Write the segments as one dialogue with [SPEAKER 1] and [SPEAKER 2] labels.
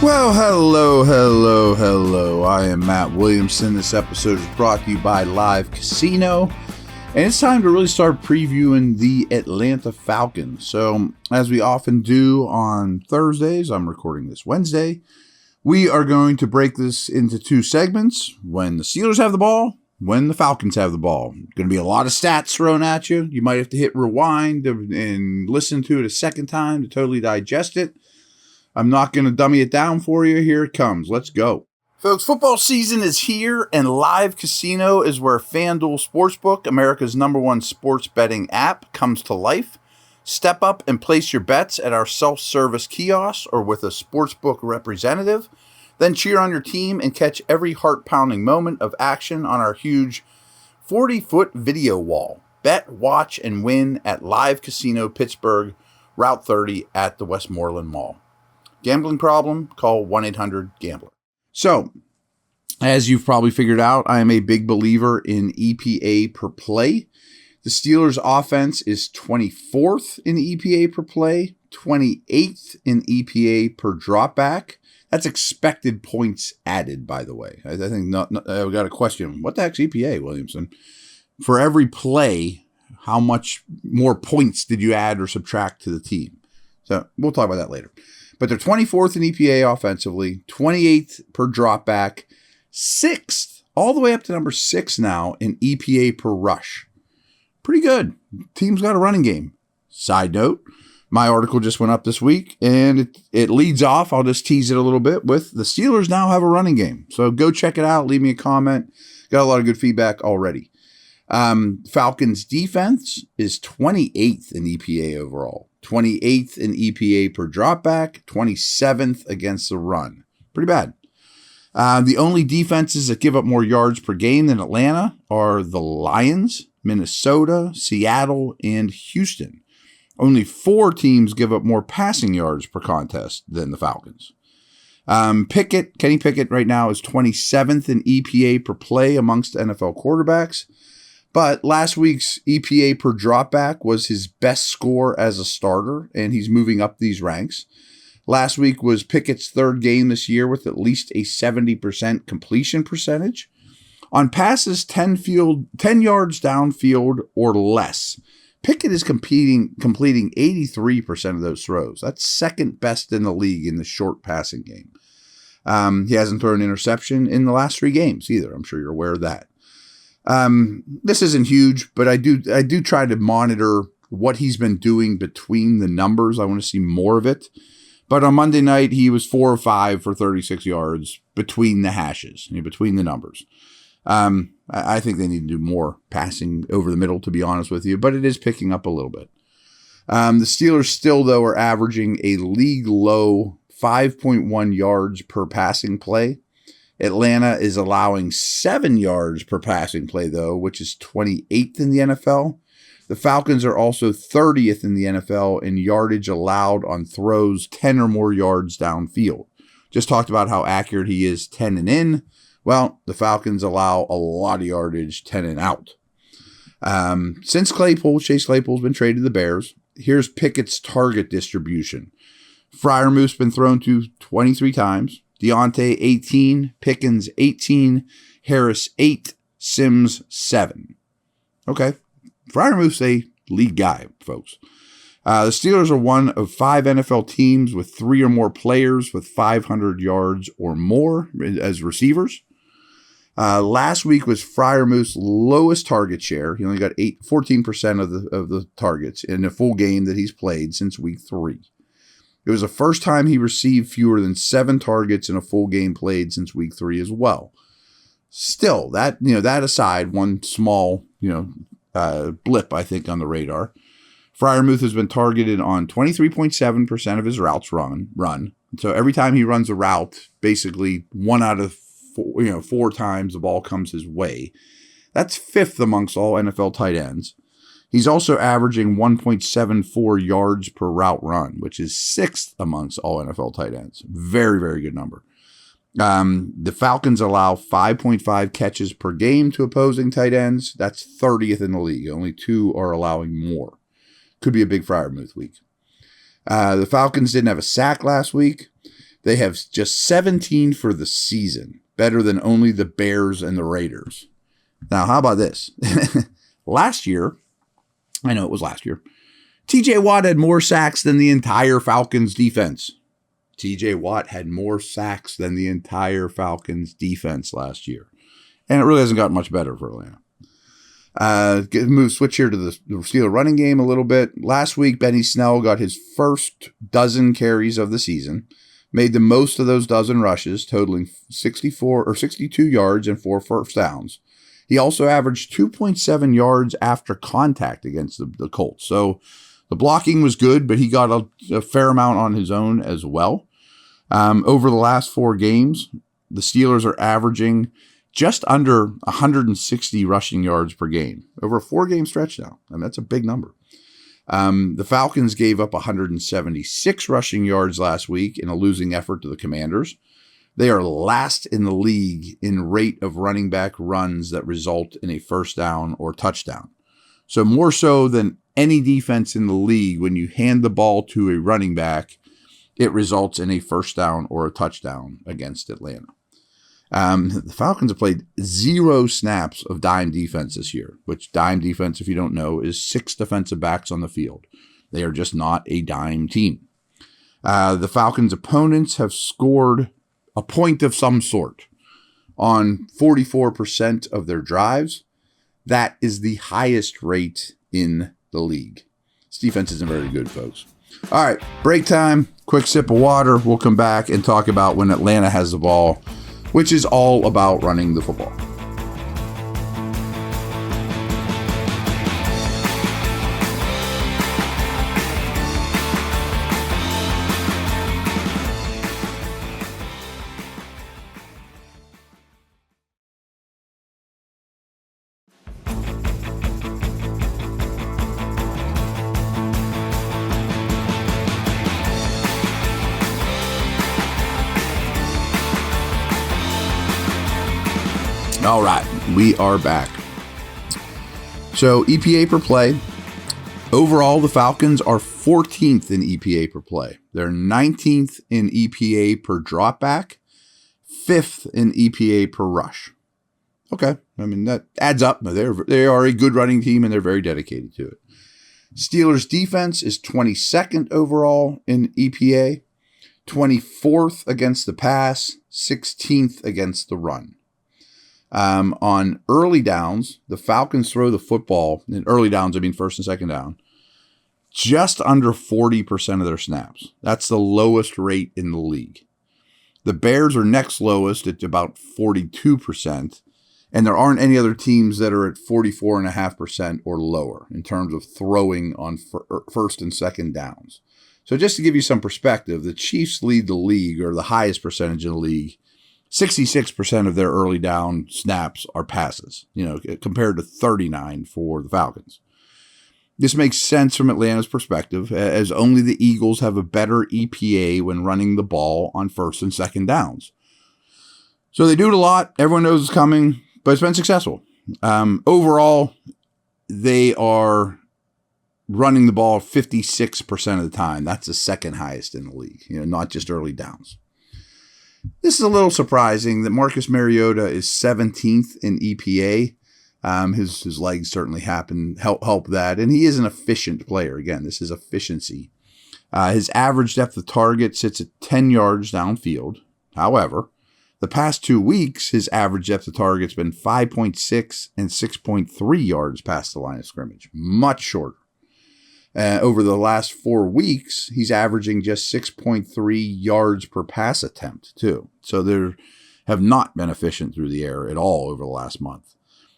[SPEAKER 1] Well, hello. I am Matt Williamson. This episode is brought to you by Live Casino. And it's time to really start previewing the Atlanta Falcons. So, as we often do on Thursdays, I'm recording this Wednesday, we are going to break this into two segments. When the Steelers have the ball, when the Falcons have the ball. Going to be a lot of stats thrown at you. You might have to hit rewind and listen to it a second time to totally digest it. I'm not going to dummy it down for you. Here it comes. Let's go. Folks, football season is here, and Live Casino is where FanDuel Sportsbook, America's #1 sports betting app, comes to life. Step up and place your bets at our self-service kiosk or with a sportsbook representative. Then cheer on your team and catch every heart-pounding moment of action on our huge 40-foot video wall. Bet, watch, and win at Live Casino Pittsburgh, Route 30 at the Westmoreland Mall. Gambling problem? Call 1-800-GAMBLER. So, as you've probably figured out, I am a big believer in EPA per play. The Steelers' offense is 24th in EPA per play, 28th in EPA per dropback. That's expected points added, by the way. I think I've got a question. What the heck's EPA, Williamson? For every play, how much more points did you add or subtract to the team? So we'll talk about that later. But they're 24th in EPA offensively, 28th per dropback, 6th, all the way up to number 6 now in EPA per rush. Pretty good. Team's got a running game. Side note, my article just went up this week, and it leads off, I'll just tease it a little bit, with the Steelers now have a running game. So go check it out. Leave me a comment. Got a lot of good feedback already. Falcons defense is 28th in EPA overall, 28th in EPA per dropback, 27th against the run. Pretty bad. The only defenses that give up more yards per game than Atlanta are the Lions, Minnesota, Seattle, and Houston. Only 4 teams give up more passing yards per contest than the Falcons. Kenny Pickett right now is 27th in EPA per play amongst NFL quarterbacks. But last week's EPA per dropback was his best score as a starter, and he's moving up these ranks. Last week was Pickett's third game this year with at least a 70% completion percentage. On passes 10 yards downfield or less, Pickett is completing 83% of those throws. That's second best in the league in the short passing game. He hasn't thrown an interception in the last 3 games either. I'm sure you're aware of that. This isn't huge, but I do try to monitor what he's been doing between the numbers. I want to see more of it. But on Monday night, he was 4 or 5 for 36 yards between the hashes, between the numbers. I think they need to do more passing over the middle, to be honest with you, but it is picking up a little bit. The Steelers still, though, are averaging a league low 5.1 yards per passing play. Atlanta is allowing 7 yards per passing play, though, which is 28th in the NFL. The Falcons are also 30th in the NFL in yardage allowed on throws 10 or more yards downfield. Just talked about how accurate he is 10 and in. Well, the Falcons allow a lot of yardage 10 and out. Since Chase Claypool's been traded to the Bears, here's Pickett's target distribution. Freiermuth's been thrown to 23 times. Deontay 18, Pickens 18, Harris 8, Sims 7. Okay, Freiermuth's a lead guy, folks. The Steelers are one of 5 NFL teams with 3 or more players with 500 yards or more as receivers. Last week was Freiermuth's lowest target share. He only got 14% of the targets in a full game that he's played since week 3. It was the first time he received fewer than 7 targets in a full game played since week 3 as well. Still, that aside, one small blip, I think, on the radar. Freiermuth has been targeted on 23.7% of his routes run. So every time he runs a route, basically 1 out of 4 times the ball comes his way. That's 5th amongst all NFL tight ends. He's also averaging 1.74 yards per route run, which is 6th amongst all NFL tight ends. Very, very good number. The Falcons allow 5.5 catches per game to opposing tight ends. That's 30th in the league. Only 2 are allowing more. Could be a big Freiermuth week. The Falcons didn't have a sack last week. They have just 17 for the season, better than only the Bears and the Raiders. Now, how about this? Last year, I know it was last year, TJ Watt had more sacks than the entire Falcons defense. TJ Watt had more sacks than the entire Falcons defense last year. And it really hasn't gotten much better for Atlanta. Switch here to the Steelers running game a little bit. Last week, Benny Snell got his first dozen carries of the season, made the most of those dozen rushes, totaling 62 yards and 4 first downs. He also averaged 2.7 yards after contact against the Colts. So the blocking was good, but he got a fair amount on his own as well. Over the last 4 games, the Steelers are averaging just under 160 rushing yards per game over a 4-game stretch now. And that's a big number. The Falcons gave up 176 rushing yards last week in a losing effort to the Commanders. They are last in the league in rate of running back runs that result in a first down or touchdown. So more so than any defense in the league, when you hand the ball to a running back, it results in a first down or a touchdown against Atlanta. The Falcons have played 0 snaps of dime defense this year, which dime defense, if you don't know, is 6 defensive backs on the field. They are just not a dime team. The Falcons' opponents have scored a point of some sort on 44% of their drives. That is the highest rate in the league. This defense isn't very good, folks. All right, break time, quick sip of water. We'll come back and talk about when Atlanta has the ball, which is all about running the football. All right, we are back. So EPA per play. Overall, the Falcons are 14th in EPA per play. They're 19th in EPA per dropback, 5th in EPA per rush. Okay, I mean, that adds up. They are a good running team, and they're very dedicated to it. Steelers defense is 22nd overall in EPA, 24th against the pass, 16th against the run. On early downs, the Falcons throw the football, in early downs, I mean first and second down, just under 40% of their snaps. That's the lowest rate in the league. The Bears are next lowest at about 42%, and there aren't any other teams that are at 44.5% or lower in terms of throwing on first and second downs. So just to give you some perspective, the Chiefs lead the league, or the highest percentage in the league. 66% of their early down snaps are passes, compared to 39 for the Falcons. This makes sense from Atlanta's perspective, as only the Eagles have a better EPA when running the ball on first and second downs. So they do it a lot. Everyone knows it's coming, but it's been successful. Overall, they are running the ball 56% of the time. That's the second highest in the league, not just early downs. This is a little surprising that Marcus Mariota is 17th in EPA. His legs certainly help that, and he is an efficient player. Again, this is efficiency. His average depth of target sits at 10 yards downfield. However, the past 2 weeks, his average depth of target has been 5.6 and 6.3 yards past the line of scrimmage, much shorter. Over the last 4 weeks, he's averaging just 6.3 yards per pass attempt, too. So they have not been efficient through the air at all over the last month.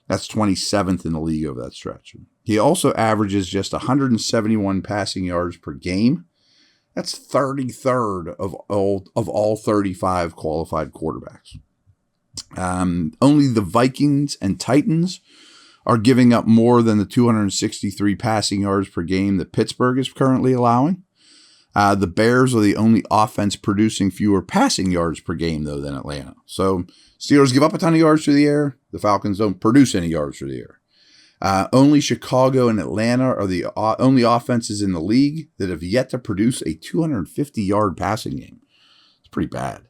[SPEAKER 1] That's 27th in the league over that stretch. He also averages just 171 passing yards per game. That's 33rd of all 35 qualified quarterbacks. Only the Vikings and Titans are giving up more than the 263 passing yards per game that Pittsburgh is currently allowing. The Bears are the only offense producing fewer passing yards per game, though, than Atlanta. So Steelers give up a ton of yards through the air. The Falcons don't produce any yards through the air. Only Chicago and Atlanta are the only offenses in the league that have yet to produce a 250-yard passing game. It's pretty bad.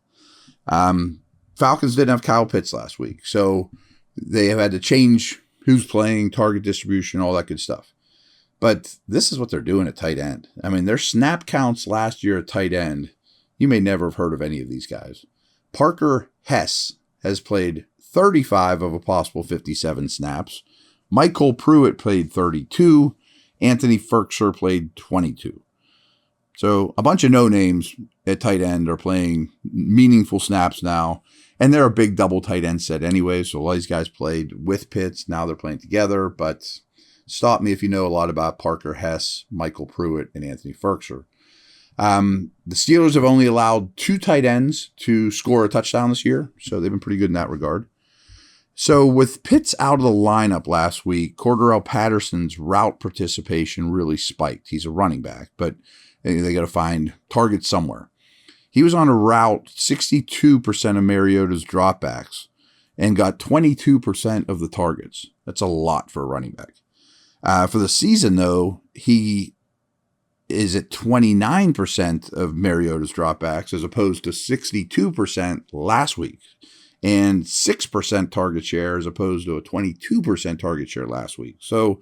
[SPEAKER 1] Falcons didn't have Kyle Pitts last week, so they have had to change who's playing, target distribution, all that good stuff. But this is what they're doing at tight end. I mean, their snap counts last year at tight end, you may never have heard of any of these guys. Parker Hess has played 35 of a possible 57 snaps. Michael Pruitt played 32. Anthony Firkser played 22. So a bunch of no-names at tight end are playing meaningful snaps now. And they're a big double tight end set anyway. So all these guys played with Pitts. Now they're playing together. But stop me if you know a lot about Parker Hess, Michael Pruitt, and Anthony Firkser. The Steelers have only allowed 2 tight ends to score a touchdown this year. So they've been pretty good in that regard. So with Pitts out of the lineup last week, Cordarrelle Patterson's route participation really spiked. He's a running back, but they got to find targets somewhere. He was on a route 62% of Mariota's dropbacks and got 22% of the targets. That's a lot for a running back. For the season, though, he is at 29% of Mariota's dropbacks as opposed to 62% last week. And 6% target share as opposed to a 22% target share last week. So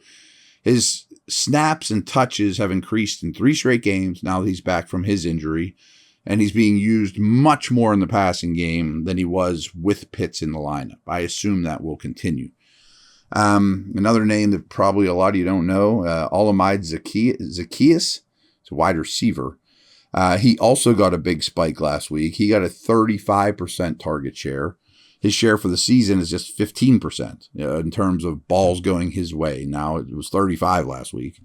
[SPEAKER 1] his snaps and touches have increased in 3 straight games now that he's back from his injury. And he's being used much more in the passing game than he was with Pitts in the lineup. I assume that will continue. Another name that probably a lot of you don't know, Olamide Zaccheaus. It's a wide receiver. He also got a big spike last week. He got a 35% target share. His share for the season is just 15% in terms of balls going his way. Now it was 35 last week.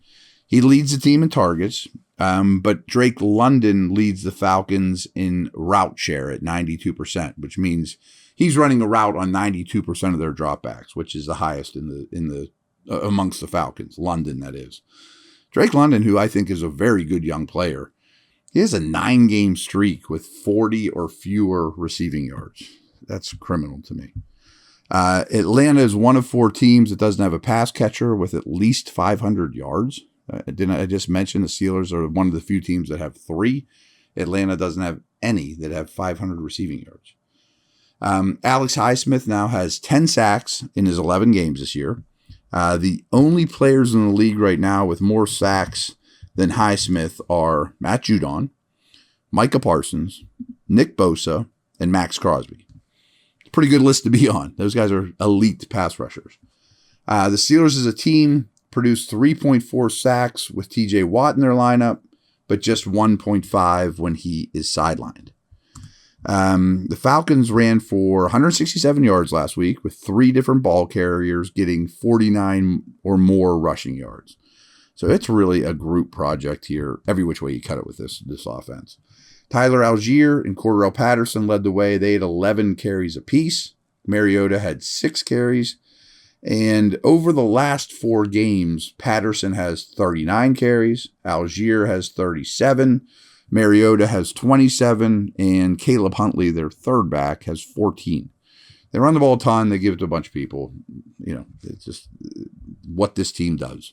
[SPEAKER 1] He leads the team in targets, but Drake London leads the Falcons in route share at 92%, which means he's running a route on 92% of their dropbacks, which is the highest in the amongst the Falcons. London, that is. Drake London, who I think is a very good young player, he has a 9-game streak with 40 or fewer receiving yards. That's criminal to me. Atlanta is one of 4 teams that doesn't have a pass catcher with at least 500 yards. Didn't I just mention the Steelers are one of the few teams that have 3? Atlanta doesn't have any that have 500 receiving yards. Alex Highsmith now has 10 sacks in his 11 games this year. The only players in the league right now with more sacks than Highsmith are Matt Judon, Micah Parsons, Nick Bosa, and Max Crosby. Pretty good list to be on. Those guys are elite pass rushers. The Steelers as a team produced 3.4 sacks with TJ Watt in their lineup, but just 1.5 when he is sidelined. The Falcons ran for 167 yards last week with 3 different ball carriers getting 49 or more rushing yards. So it's really a group project here, every which way you cut it with this offense. Tyler Algier and Cordarrelle Patterson led the way. They had 11 carries apiece. Mariota had 6 carries. And over the last 4 games, Patterson has 39 carries. Algier has 37. Mariota has 27. And Caleb Huntley, their third back, has 14. They run the ball a ton. They give it to a bunch of people. You know, it's just what this team does.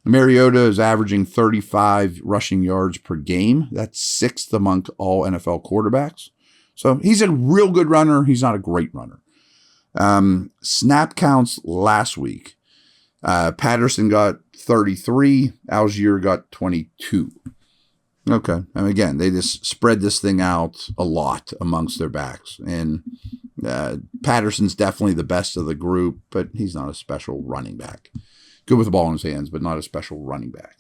[SPEAKER 1] Mariota is averaging 35 rushing yards per game. That's 6th among all NFL quarterbacks. So he's a real good runner. He's not a great runner. Snap counts last week. Patterson got 33. Algier got 22. Okay. And again, they just spread this thing out a lot amongst their backs. And Patterson's definitely the best of the group, but he's not a special running back. Good with the ball in his hands, but not a special running back.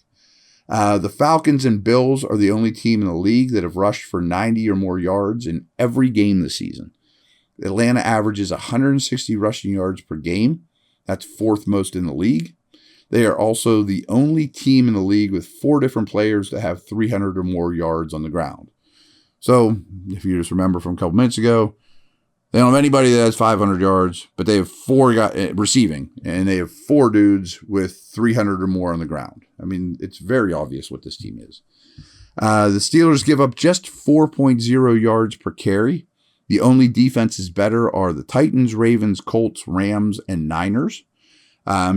[SPEAKER 1] The Falcons and Bills are the only team in the league that have rushed for 90 or more yards in every game this season. Atlanta averages 160 rushing yards per game. That's 4th most in the league. They are also the only team in the league with 4 different players that have 300 or more yards on the ground. So, if you just remember from a couple minutes ago, they don't have anybody that has 500 yards, but they have 4 guys receiving, and they have 4 dudes with 300 or more on the ground. I mean, it's very obvious what this team is. The Steelers give up just 4.0 yards per carry. The only defenses better are the Titans, Ravens, Colts, Rams, and Niners.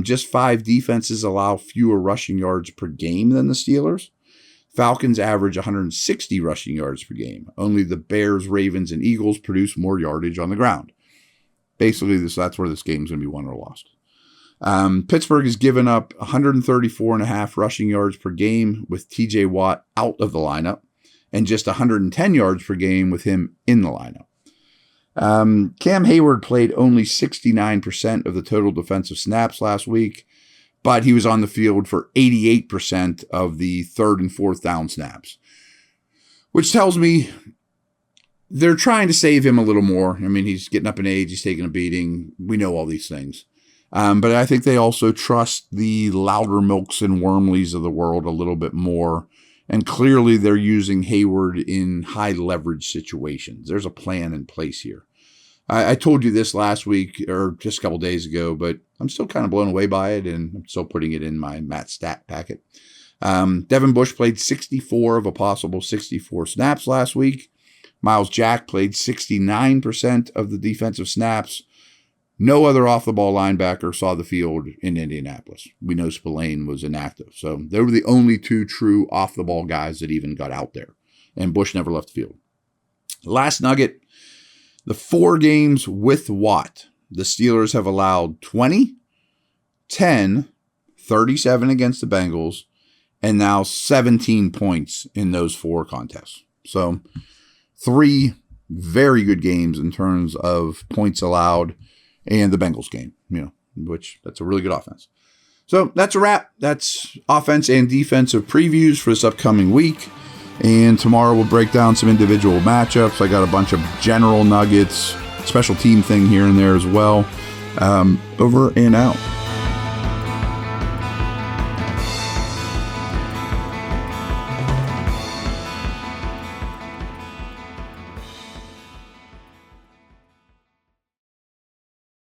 [SPEAKER 1] Just 5 defenses allow fewer rushing yards per game than the Steelers. Falcons average 160 rushing yards per game. Only the Bears, Ravens, and Eagles produce more yardage on the ground. Basically, that's where this game's going to be won or lost. Pittsburgh has given up 134.5 rushing yards per game with TJ Watt out of the lineup, and just 110 yards per game with him in the lineup. Cam Hayward played only 69% of the total defensive snaps last week, but he was on the field for 88% of the third and fourth down snaps, which tells me they're trying to save him a little more. I mean, he's getting up in age, he's taking a beating. We know all these things. But I think they also trust the Loudermilks and Wormleys of the world a little bit more. And clearly they're using Hayward in high leverage situations. There's a plan in place here. I told you this last week or just a couple days ago, but I'm still kind of blown away by it, and I'm still putting it in my Matt stat packet. Devin Bush played 64 of a possible 64 snaps last week. Miles Jack played 69% of the defensive snaps. No other off-the-ball linebacker saw the field in Indianapolis. We know Spillane was inactive. So they were the only two true off-the-ball guys that even got out there. And Bush never left the field. Last nugget, the 4 games with Watt, the Steelers have allowed 20, 10, 37 against the Bengals, and now 17 points in those 4 contests. So 3 very good games in terms of points allowed, and the Bengals game, which that's a really good offense. So that's a wrap. That's offense and defensive previews for this upcoming week. And tomorrow we'll break down some individual matchups. I got a bunch of general nuggets, special team thing here and there as well. Over and out.